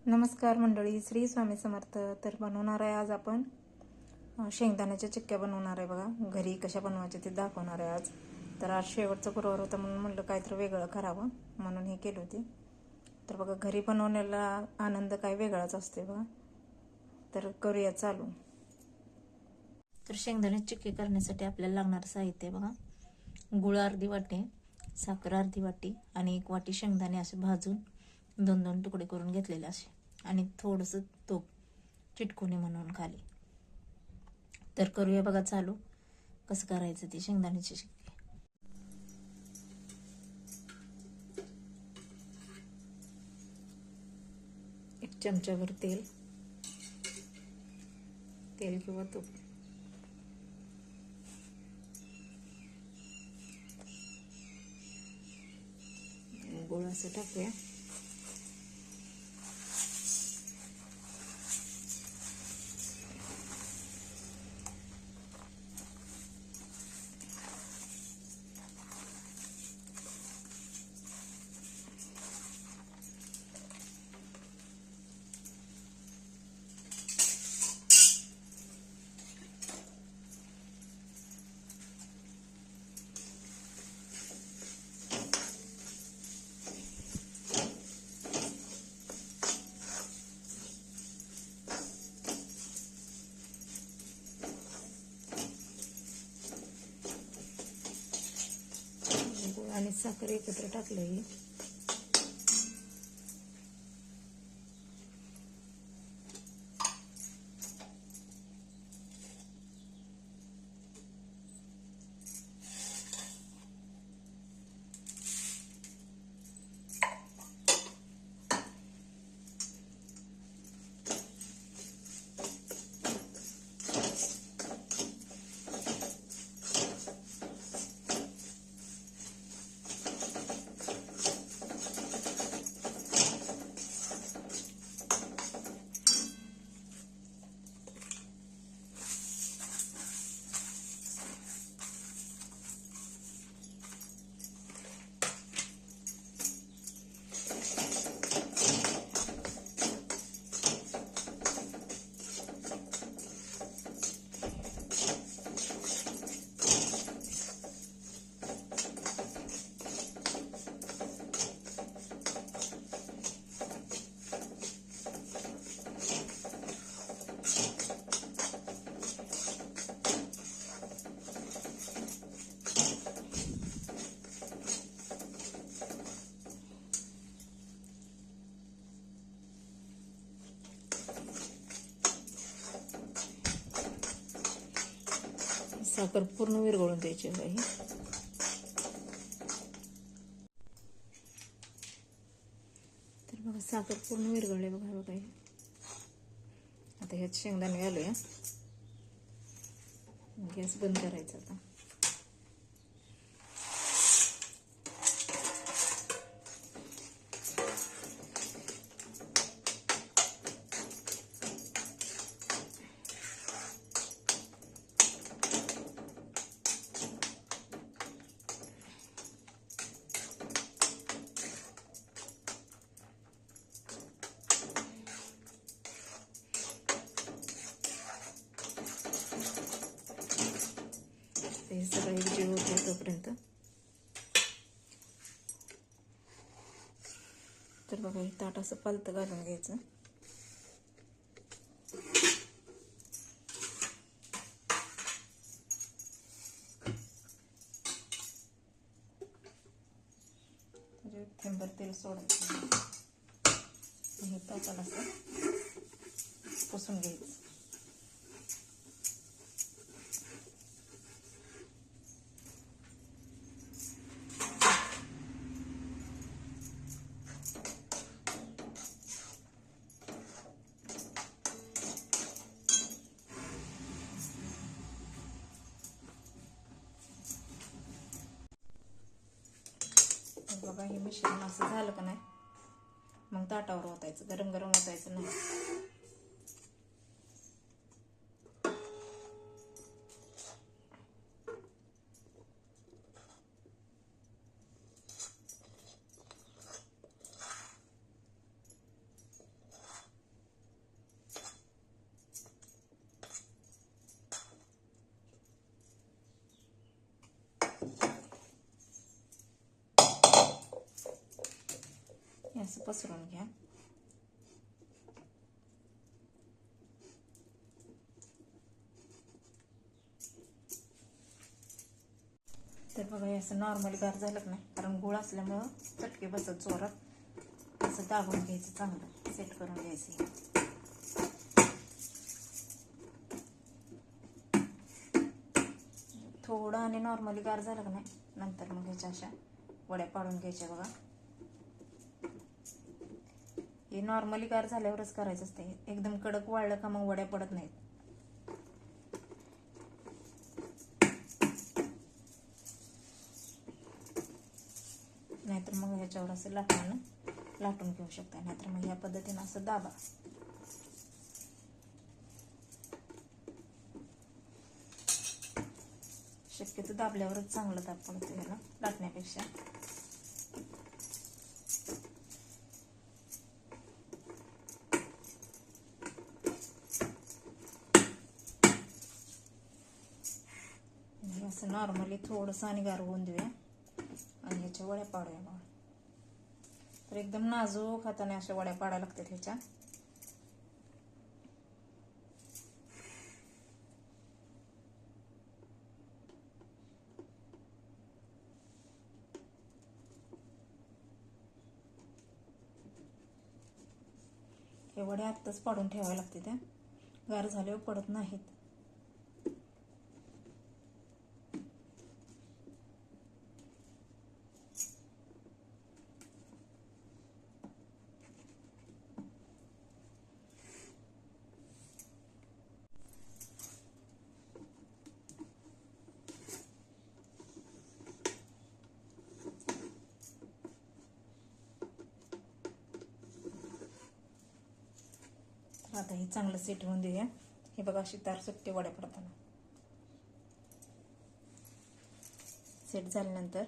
नमस्कार मंडळी, श्री स्वामी समर्थ. तर बनवणार आहे आज आपण शेंगदाण्याच्या चिक्क्या बनवणार आहे. बघा घरी कशा बनवायच्या ते दाखवणार आहे आज. तर आज शेवटचा गुरुवार होता म्हणून म्हटलं काहीतरी वेगळं करावं म्हणून हे केली होती. तर बघा घरी बनवण्याला आनंद काय वेगळाच असते बघा. तर करूया चालू. तर शेंगदाण्याची चिक्की करण्यासाठी आपल्याला लागणारं साहित्य बघा: गुळ अर्धी वाटी, साखर अर्धी वाटी आणि 1 वाटी शेंगदाणे असे भाजून 2-2 तुकडे करून घेतलेले असे, आणि थोडंसं तूप चिटकुनी म्हणून खाली. तर करूया बघा चालू कसं करायचं ते शेंगदाण्याची चिक्की. एक चमचाभर तेल किंवा तूप, गुळ असं टाकूया. आणि साखर एकत्र टाकलं. साखर पूर्ण विरघळून द्यायची आहे. तर बघा साखर पूर्ण विरघळले बघा. आता ह्यात शेंगदाणे घालूया. गॅस बंद करायचा आता. हे सगळं एकजीव होते तोपर्यंत. तर बघा हे ताट असं पालतं घालून घ्यायचं. थेंबर तेल सोडायचं. हे ताटाला असं पुसून घ्यायचं. बघा हे मिश्रण असं झालं का नाही, मग ताटावर ओतायचं. गरम गरम ओतायचं नाही. असं पसरून घ्या. तर बघा हे असं नॉर्मली गार झालं की नाही, कारण गुळ असल्यामुळं चटके बसत जोरात. असं दाबून घ्यायचं, चांगलं सेट करून घ्यायचं. थोडं आणि नॉर्मली गार झालं की नाही, नंतर मग ह्याच्या अशा वड्या पाडून घ्यायच्या. बघा हे नॉर्मली गार झाल्यावरच करायचं असते. एकदम कडक वाळलं का मग वड्या पडत नाहीत. नाहीतर मग ह्याच्यावर असं लाटून घेऊ शकता. नाहीतर मग या पद्धतीनं असं दाबा. शक्यतो दाबल्यावरच चांगलं दाब पडतं ह्याला लाटण्यापेक्षा. असं नॉर्मली थोडंसं आणि गार होऊन देऊया आणि ह्याच्या वड्या पाडूया. बघा तर एकदम नाजूक हाताने अशा वड्या पाडायला लागतात ह्याच्या. हे वड्या आत्ताच पाडून ठेवायला लागते, त्या गार झाल्यावर पडत नाहीत. आता हे चांगलं सेट होऊन देऊया. हे बघा अशी तार सुट्टे वड्या पडताना. सेट झाल्यानंतर